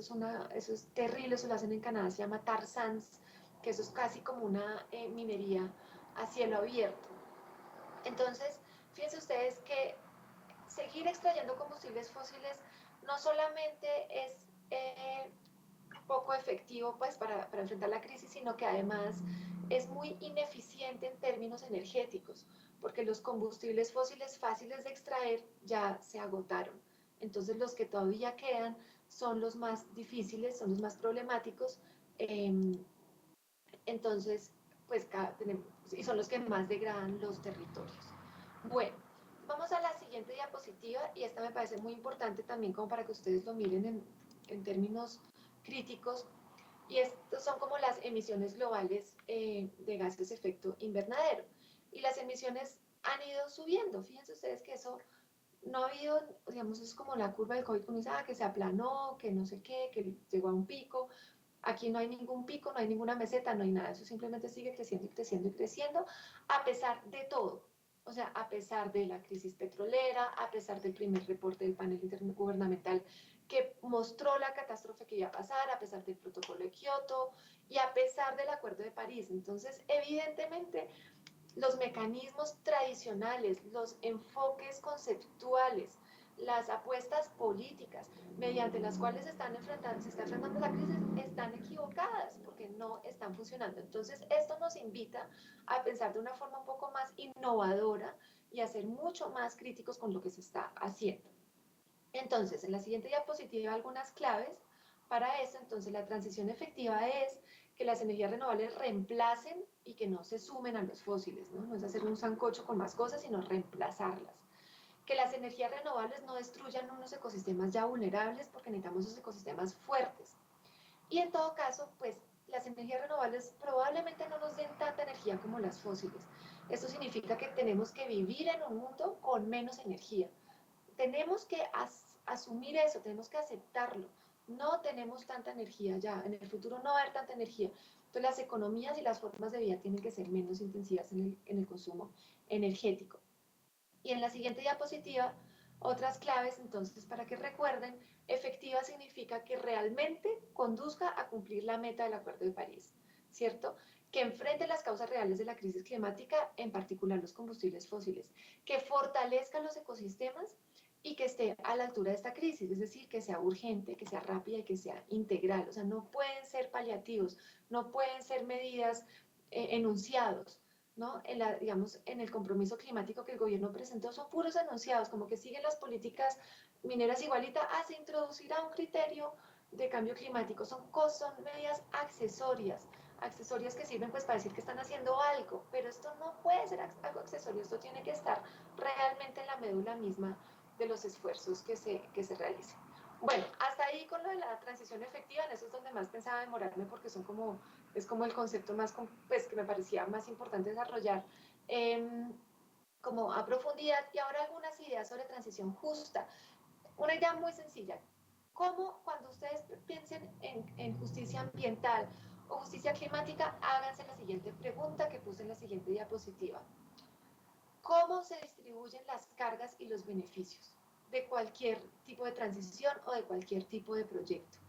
es terrible, eso lo hacen en Canadá, se llama tar sands, que eso es casi como una minería a cielo abierto. Entonces, fíjense ustedes que seguir extrayendo combustibles fósiles no solamente es poco efectivo pues, para enfrentar la crisis, sino que además es muy ineficiente en términos energéticos, porque los combustibles fósiles fáciles de extraer ya se agotaron. Entonces, los que todavía quedan son los más difíciles, son los más problemáticos, Entonces, pues y son los que más degradan los territorios. Bueno, vamos a la siguiente diapositiva, y esta me parece muy importante también como para que ustedes lo miren en términos críticos, y estos son como las emisiones globales de gases de efecto invernadero. Y las emisiones han ido subiendo. Fíjense ustedes que eso no ha habido, digamos, es como la curva del COVID, que uno dice, que se aplanó, que no sé qué, que llegó a un pico. Aquí no hay ningún pico, no hay ninguna meseta, no hay nada. Eso simplemente sigue creciendo y creciendo y creciendo, a pesar de todo. O sea, a pesar de la crisis petrolera, a pesar del primer reporte del panel intergubernamental que mostró la catástrofe que iba a pasar, a pesar del protocolo de Kioto y a pesar del Acuerdo de París. Entonces, evidentemente, los mecanismos tradicionales, los enfoques conceptuales, las apuestas políticas mediante las cuales se está enfrentando la crisis están equivocadas porque no están funcionando. Entonces, esto nos invita a pensar de una forma un poco más innovadora y a ser mucho más críticos con lo que se está haciendo. Entonces, en la siguiente diapositiva algunas claves para eso. Entonces, la transición efectiva es que las energías renovables reemplacen y que no se sumen a los fósiles, ¿no? No es hacer un sancocho con más cosas, sino reemplazarlas. Que las energías renovables no destruyan unos ecosistemas ya vulnerables, porque necesitamos esos ecosistemas fuertes. Y en todo caso, pues las energías renovables probablemente no nos den tanta energía como las fósiles. Esto significa que tenemos que vivir en un mundo con menos energía. Tenemos que asumir eso, tenemos que aceptarlo. No tenemos tanta energía ya, en el futuro no va a haber tanta energía. Entonces las economías y las formas de vida tienen que ser menos intensivas en el consumo energético. Y en la siguiente diapositiva, otras claves, entonces, para que recuerden, efectiva significa que realmente conduzca a cumplir la meta del Acuerdo de París, ¿cierto? Que enfrente las causas reales de la crisis climática, en particular los combustibles fósiles, que fortalezca los ecosistemas y que esté a la altura de esta crisis, es decir, que sea urgente, que sea rápida y que sea integral. O sea, no pueden ser paliativos, no pueden ser medidas enunciados, ¿no? Digamos, en el compromiso climático que el gobierno presentó son puros enunciados, como que siguen las políticas mineras igualita, se introducirá un criterio de cambio climático. Son medidas accesorias que sirven pues para decir que están haciendo algo, pero esto no puede ser algo accesorio, esto tiene que estar realmente en la médula misma de los esfuerzos que se realicen. Bueno, hasta ahí con lo de la transición efectiva, en eso es donde más pensaba demorarme, porque es como el concepto más, pues, que me parecía más importante desarrollar como a profundidad. Y ahora algunas ideas sobre transición justa. Una idea muy sencilla. ¿Cómo, cuando ustedes piensen en justicia ambiental o justicia climática, háganse la siguiente pregunta que puse en la siguiente diapositiva? ¿Cómo se distribuyen las cargas y los beneficios de cualquier tipo de transición o de cualquier tipo de proyecto?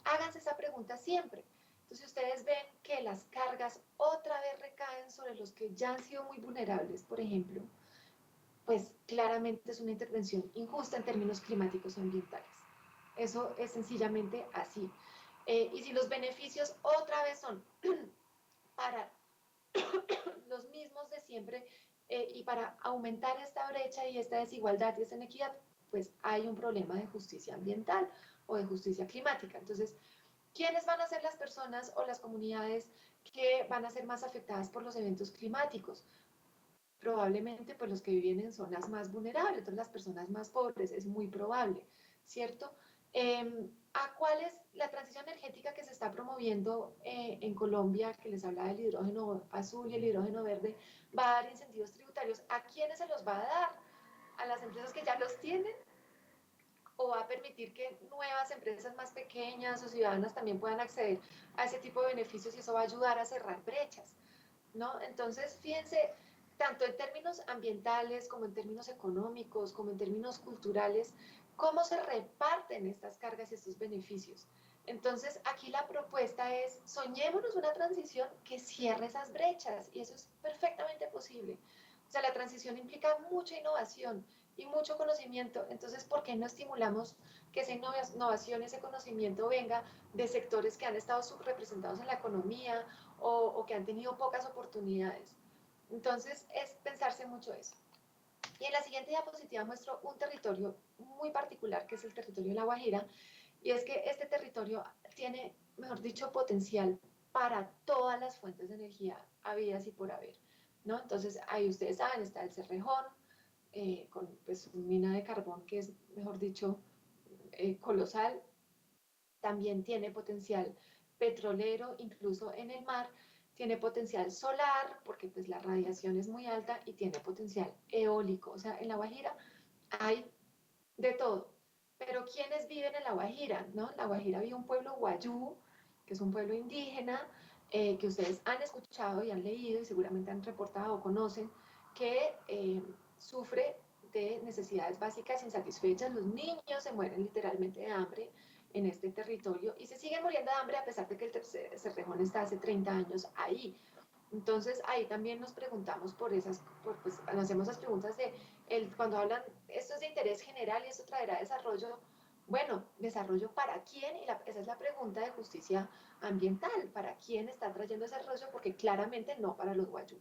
Háganse esa pregunta siempre. Entonces ustedes ven que las cargas otra vez recaen sobre los que ya han sido muy vulnerables, por ejemplo, pues claramente es una intervención injusta en términos climáticos y ambientales. Eso es sencillamente así. Y si los beneficios otra vez son para los mismos de siempre y para aumentar esta brecha y esta desigualdad y esta inequidad, pues hay un problema de justicia ambiental o de justicia climática. Entonces, ¿quiénes van a ser las personas o las comunidades que van a ser más afectadas por los eventos climáticos? Probablemente pues los que viven en zonas más vulnerables, entonces las personas más pobres, es muy probable, ¿cierto? ¿A cuál es la transición energética que se está promoviendo en Colombia, que les hablaba del hidrógeno azul y el hidrógeno verde, va a dar incentivos tributarios? ¿A quiénes se los va a dar? ¿A las empresas que ya los tienen? ¿O va a permitir que nuevas empresas más pequeñas o ciudadanas también puedan acceder a ese tipo de beneficios, y eso va a ayudar a cerrar brechas, ¿no? Entonces, fíjense, tanto en términos ambientales como en términos económicos, como en términos culturales, cómo se reparten estas cargas y estos beneficios. Entonces, aquí la propuesta es, soñémonos una transición que cierre esas brechas, y eso es perfectamente posible. O sea, la transición implica mucha innovación y mucho conocimiento. Entonces, ¿por qué no estimulamos que esa innovación, ese conocimiento venga de sectores que han estado subrepresentados en la economía o que han tenido pocas oportunidades? Entonces, es pensarse mucho eso. Y en la siguiente diapositiva muestro un territorio muy particular, que es el territorio de La Guajira, y es que este territorio tiene, mejor dicho, potencial para todas las fuentes de energía habidas y por haber, ¿no? Entonces, ahí ustedes saben, está el Cerrejón, con pues, una mina de carbón que es, mejor dicho, colosal. También tiene potencial petrolero, incluso en el mar, tiene potencial solar, porque pues la radiación es muy alta, y tiene potencial eólico. O sea, en La Guajira hay de todo. Pero ¿quiénes viven en La Guajira? ¿No? En La Guajira vive un pueblo guayú, que es un pueblo indígena, que ustedes han escuchado y han leído y seguramente han reportado o conocen, que sufre de necesidades básicas insatisfechas. Los niños se mueren literalmente de hambre en este territorio y se siguen muriendo de hambre a pesar de que el Cerrejón está hace 30 años ahí. Entonces ahí también nos preguntamos pues nos hacemos las preguntas de cuando hablan, esto es de interés general y esto traerá desarrollo. Bueno, ¿desarrollo para quién? Y esa es la pregunta de justicia ambiental. ¿Para quién está trayendo desarrollo? Porque claramente no para los guayú,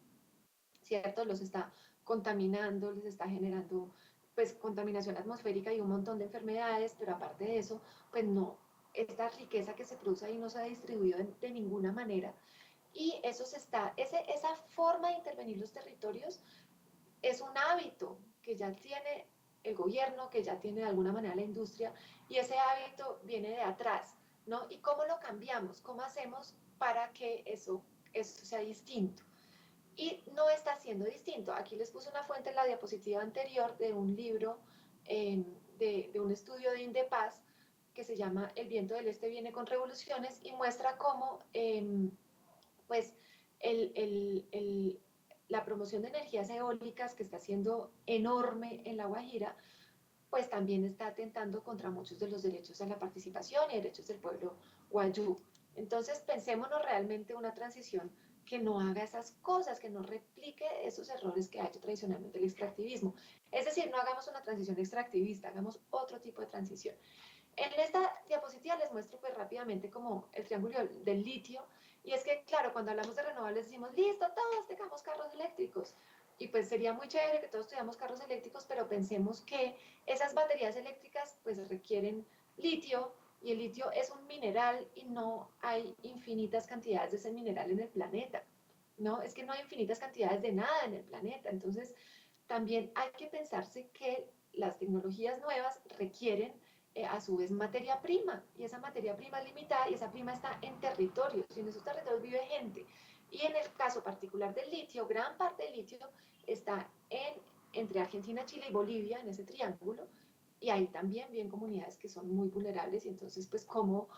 ¿cierto? Los está contaminando, les está generando pues contaminación atmosférica y un montón de enfermedades, pero aparte de eso, pues no, esta riqueza que se produce ahí no se ha distribuido de ninguna manera. Y eso esa forma de intervenir los territorios es un hábito que ya tiene el gobierno, que ya tiene de alguna manera la industria, y ese hábito viene de atrás, ¿no? ¿Y cómo lo cambiamos? ¿Cómo hacemos para que eso sea distinto? Y no está siendo distinto. Aquí les puse una fuente en la diapositiva anterior de un libro, de un estudio de Indepaz, que se llama El viento del este viene con revoluciones, y muestra cómo pues la promoción de energías eólicas, que está siendo enorme en La Guajira, pues también está atentando contra muchos de los derechos a la participación y derechos del pueblo guayú. Entonces, pensémonos realmente una transición que no haga esas cosas, que no replique esos errores que ha hecho tradicionalmente el extractivismo. Es decir, no hagamos una transición extractivista, hagamos otro tipo de transición. En esta diapositiva les muestro pues rápidamente como el triángulo del litio, y es que claro, cuando hablamos de renovables decimos, listo, todos tengamos carros eléctricos, y pues sería muy chévere que todos tuviéramos carros eléctricos, pero pensemos que esas baterías eléctricas pues requieren litio, y el litio es un mineral y no hay infinitas cantidades de ese mineral en el planeta, ¿no? Es que no hay infinitas cantidades de nada en el planeta, entonces también hay que pensarse que las tecnologías nuevas requieren a su vez materia prima, y esa materia prima es limitada y esa prima está en territorios, y en esos territorios vive gente. Y en el caso particular del litio, gran parte del litio está entre Argentina, Chile y Bolivia, en ese triángulo, y ahí también viven comunidades que son muy vulnerables, y entonces pues cómo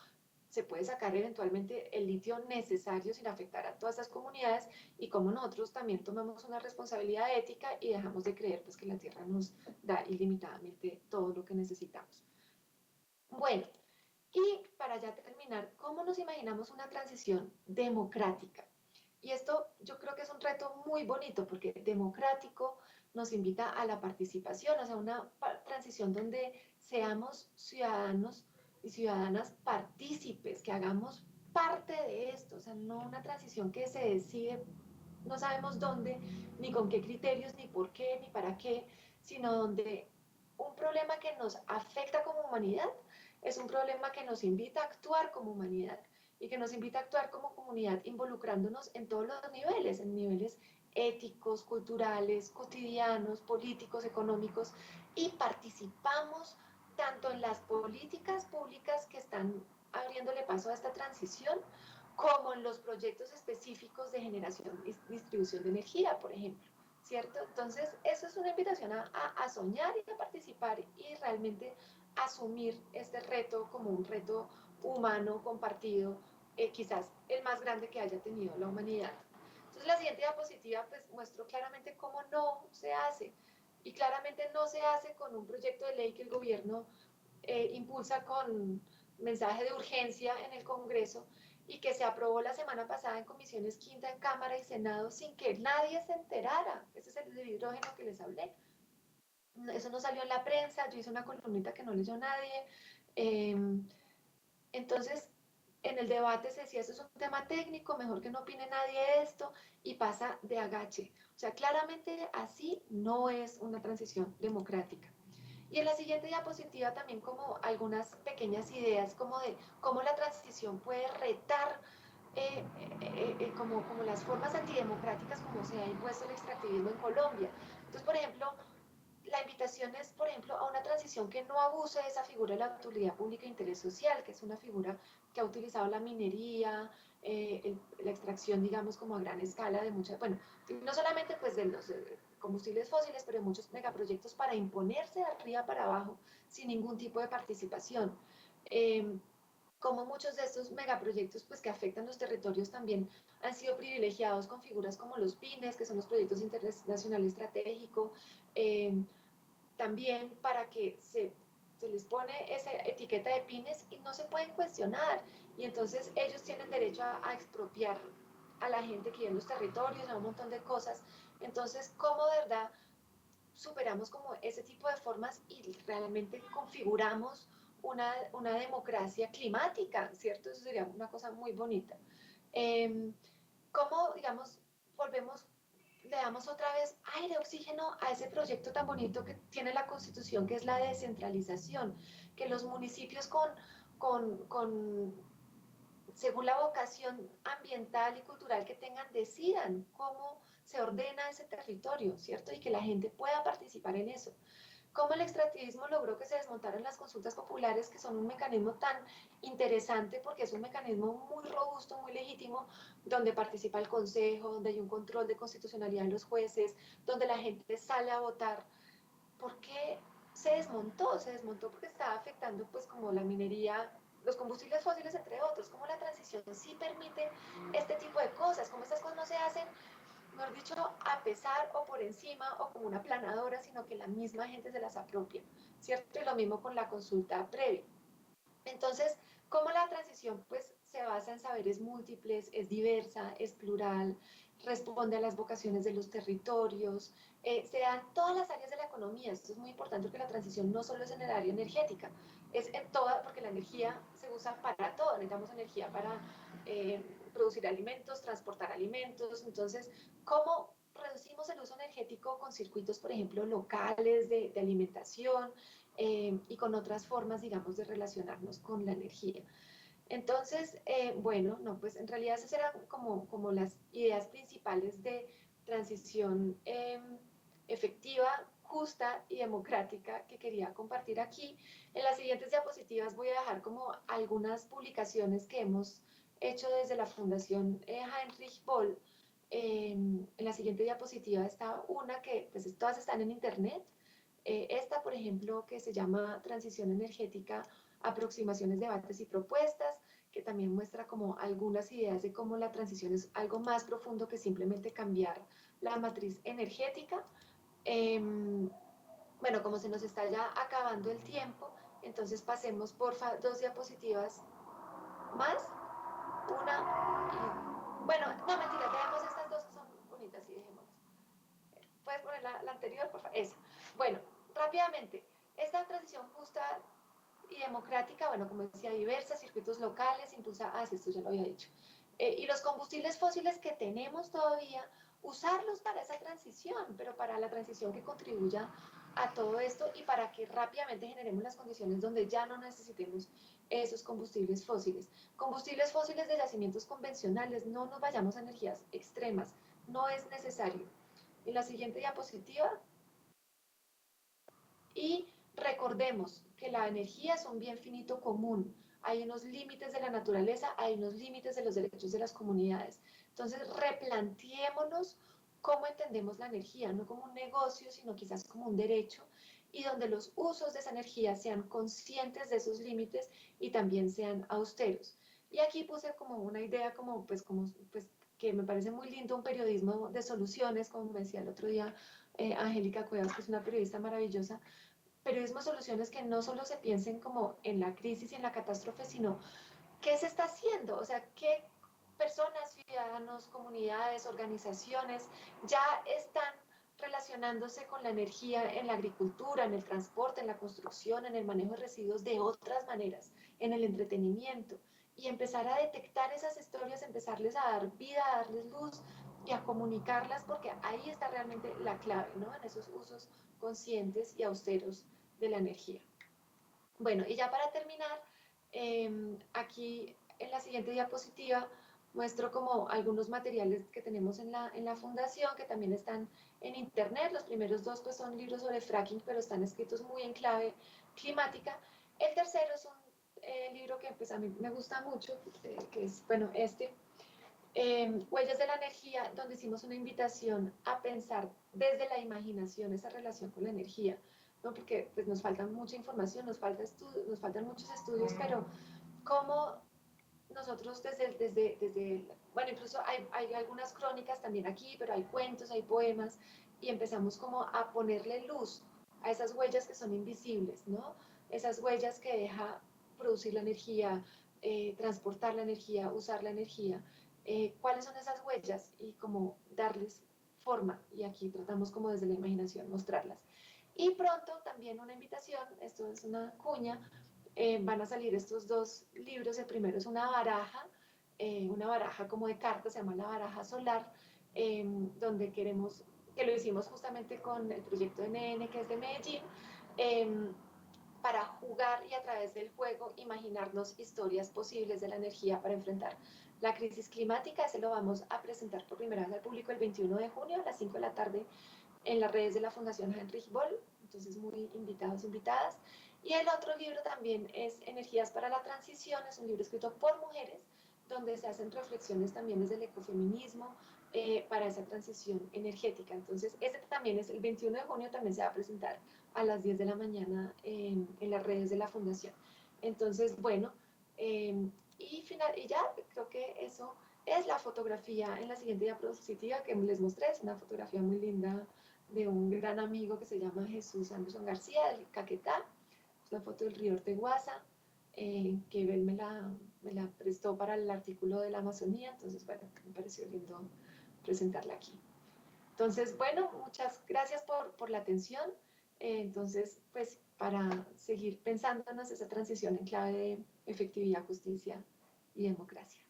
se puede sacar eventualmente el litio necesario sin afectar a todas esas comunidades, y cómo nosotros también tomamos una responsabilidad ética y dejamos de creer pues que la tierra nos da ilimitadamente todo lo que necesitamos. Bueno, y para ya terminar, ¿cómo nos imaginamos una transición democrática? Y esto yo creo que es un reto muy bonito porque democrático nos invita a la participación, o sea, una transición donde seamos ciudadanos y ciudadanas partícipes, que hagamos parte de esto, o sea, no una transición que se decide, no sabemos dónde, ni con qué criterios, ni por qué, ni para qué, sino donde un problema que nos afecta como humanidad es un problema que nos invita a actuar como humanidad y que nos invita a actuar como comunidad involucrándonos en todos los niveles, en niveles éticos, culturales, cotidianos, políticos, económicos, y participamos tanto en las políticas públicas que están abriéndole paso a esta transición, como en los proyectos específicos de generación y distribución de energía, por ejemplo, ¿cierto? Entonces, eso es una invitación a soñar y a participar y realmente asumir este reto como un reto humano compartido, quizás el más grande que haya tenido la humanidad. Entonces, la siguiente diapositiva pues muestro claramente cómo no se hace, y claramente no se hace con un proyecto de ley que el gobierno impulsa con mensaje de urgencia en el Congreso y que se aprobó la semana pasada en comisiones quinta en Cámara y Senado sin que nadie se enterara. Ese es el de hidrógeno que les hablé. Eso no salió en la prensa, yo hice una columnita que no leyó nadie. Eh, entonces, en el debate se decía, esto es un tema técnico, mejor que no opine nadie de esto, y pasa de agache. O sea, claramente así no es una transición democrática. Y en la siguiente diapositiva también como algunas pequeñas ideas como de cómo la transición puede retar como las formas antidemocráticas como se ha impuesto el extractivismo en Colombia. Entonces, por ejemplo, la invitación es, por ejemplo, a una transición que no abuse de esa figura de la utilidad pública e interés social, que es una figura que ha utilizado la minería, la extracción, digamos, como a gran escala de muchas, bueno, no solamente pues de los combustibles fósiles, pero de muchos megaproyectos para imponerse de arriba para abajo sin ningún tipo de participación. Eh, como muchos de estos megaproyectos pues, que afectan los territorios también han sido privilegiados con figuras como los PINES, que son los proyectos internacionales estratégicos, también para que se les pone esa etiqueta de PINES y no se pueden cuestionar. Y entonces ellos tienen derecho a expropiar a la gente que vive en los territorios, a un montón de cosas. Entonces, ¿cómo de verdad superamos como ese tipo de formas y realmente configuramos una democracia climática, ¿cierto? Eso sería una cosa muy bonita. ¿Cómo, digamos, volvemos, le damos otra vez aire, oxígeno a ese proyecto tan bonito que tiene la Constitución, que es la descentralización? Que los municipios con según la vocación ambiental y cultural que tengan, decidan cómo se ordena ese territorio, ¿cierto? Y que la gente pueda participar en eso. Cómo el extractivismo logró que se desmontaran las consultas populares, que son un mecanismo tan interesante porque es un mecanismo muy robusto, muy legítimo, donde participa el Consejo, donde hay un control de constitucionalidad de los jueces, donde la gente sale a votar. ¿Por qué se desmontó? Se desmontó porque estaba afectando pues como la minería, los combustibles fósiles, entre otros, como la transición sí permite este tipo de cosas, como estas cosas no se hacen, mejor dicho, a pesar o por encima o como una planadora, sino que la misma gente se las apropia, ¿cierto? Y lo mismo con la consulta previa. Entonces, como la transición pues se basa en saberes múltiples, es diversa, es plural, responde a las vocaciones de los territorios, se dan todas las áreas de la economía. Esto es muy importante porque la transición no solo es en el área energética, es en toda, porque la energía se usa para todo. Necesitamos energía para producir alimentos, transportar alimentos. Entonces, ¿cómo reducimos el uso energético con circuitos, por ejemplo, locales de alimentación? Y con otras formas, digamos, de relacionarnos con la energía. Entonces, bueno, no, pues en realidad esas eran como las ideas principales de transición efectiva, justa y democrática que quería compartir aquí. En las siguientes diapositivas voy a dejar como algunas publicaciones que hemos hecho desde la Fundación Heinrich Böll. En la siguiente diapositiva está una que pues todas están en internet. Esta, por ejemplo, que se llama Transición Energética, Aproximaciones, Debates y Propuestas, que también muestra como algunas ideas de cómo la transición es algo más profundo que simplemente cambiar la matriz energética. Bueno, como se nos está ya acabando el tiempo, entonces pasemos por dos diapositivas más. Una y... Bueno, no, mentira, tenemos estas dos que son bonitas y dejémoslas. ¿Puedes poner la anterior, por favor? Esa. Bueno, rápidamente, esta transición justa y democrática, bueno, como decía, diversa, circuitos locales, impulsa, esto ya lo había dicho. Y los combustibles fósiles que tenemos todavía, usarlos para esa transición, pero para la transición que contribuya a todo esto y para que rápidamente generemos las condiciones donde ya no necesitemos esos combustibles fósiles. Combustibles fósiles de yacimientos convencionales, no nos vayamos a energías extremas, no es necesario. En la siguiente diapositiva. Y recordemos que la energía es un bien finito común. Hay unos límites de la naturaleza, hay unos límites de los derechos de las comunidades. Entonces, replanteémonos cómo entendemos la energía, no como un negocio, sino quizás como un derecho, y donde los usos de esa energía sean conscientes de esos límites y también sean austeros. Y aquí puse como una idea pues, que me parece muy lindo, un periodismo de soluciones, como me decía el otro día Angélica Cuevas, que es una periodista maravillosa, periodismo de soluciones que no solo se piensen como en la crisis y en la catástrofe, sino qué se está haciendo, o sea, qué personas, ciudadanos, comunidades, organizaciones ya están relacionándose con la energía en la agricultura, en el transporte, en la construcción, en el manejo de residuos de otras maneras, en el entretenimiento, y empezar a detectar esas historias, empezarles a dar vida, a darles luz y a comunicarlas, porque ahí está realmente la clave, ¿no? En esos usos conscientes y austeros de la energía. Bueno, y ya para terminar, aquí en la siguiente diapositiva muestro como algunos materiales que tenemos en la fundación, que también están en internet. Los primeros dos pues son libros sobre fracking, pero están escritos muy en clave climática. El tercero es un libro que pues a mí me gusta mucho, que es, bueno, Huellas de la Energía, donde hicimos una invitación a pensar desde la imaginación esa relación con la energía, ¿no? Porque pues, nos falta mucha información, nos faltan muchos estudios, pero cómo nosotros bueno, incluso hay algunas crónicas también aquí, pero hay cuentos, hay poemas, y empezamos como a ponerle luz a esas huellas que son invisibles, ¿no? Esas huellas que deja producir la energía, transportar la energía, usar la energía. ¿Cuáles son esas huellas? Y como darles forma, y aquí tratamos como desde la imaginación mostrarlas. Y pronto también una invitación, esto es una cuña, van a salir estos dos libros. El primero es una baraja como de cartas, se llama la baraja solar, donde queremos, que lo hicimos justamente con el proyecto de NN, que es de Medellín, eh, para jugar y a través del juego imaginarnos historias posibles de la energía para enfrentar la crisis climática. Ese lo vamos a presentar por primera vez al público el 21 de junio a las 5 de la tarde en las redes de la Fundación Heinrich Böll, entonces muy invitados, invitadas. Y el otro libro también es Energías para la Transición, es un libro escrito por mujeres, donde se hacen reflexiones también desde el ecofeminismo para esa transición energética. Entonces, este también es el 21 de junio, también se va a presentar a las 10 de la mañana en las redes de la Fundación. Entonces, bueno, y ya creo que eso es la fotografía en la siguiente diapositiva que les mostré. Es una fotografía muy linda de un gran amigo que se llama Jesús Anderson García, del Caquetá. Es una foto del río Orteguaza, que él me la prestó para el artículo de la Amazonía, entonces, bueno, me pareció lindo presentarla aquí. Entonces, bueno, muchas gracias por la atención. Entonces, pues, para seguir pensándonos esa transición en clave de efectividad, justicia y democracia.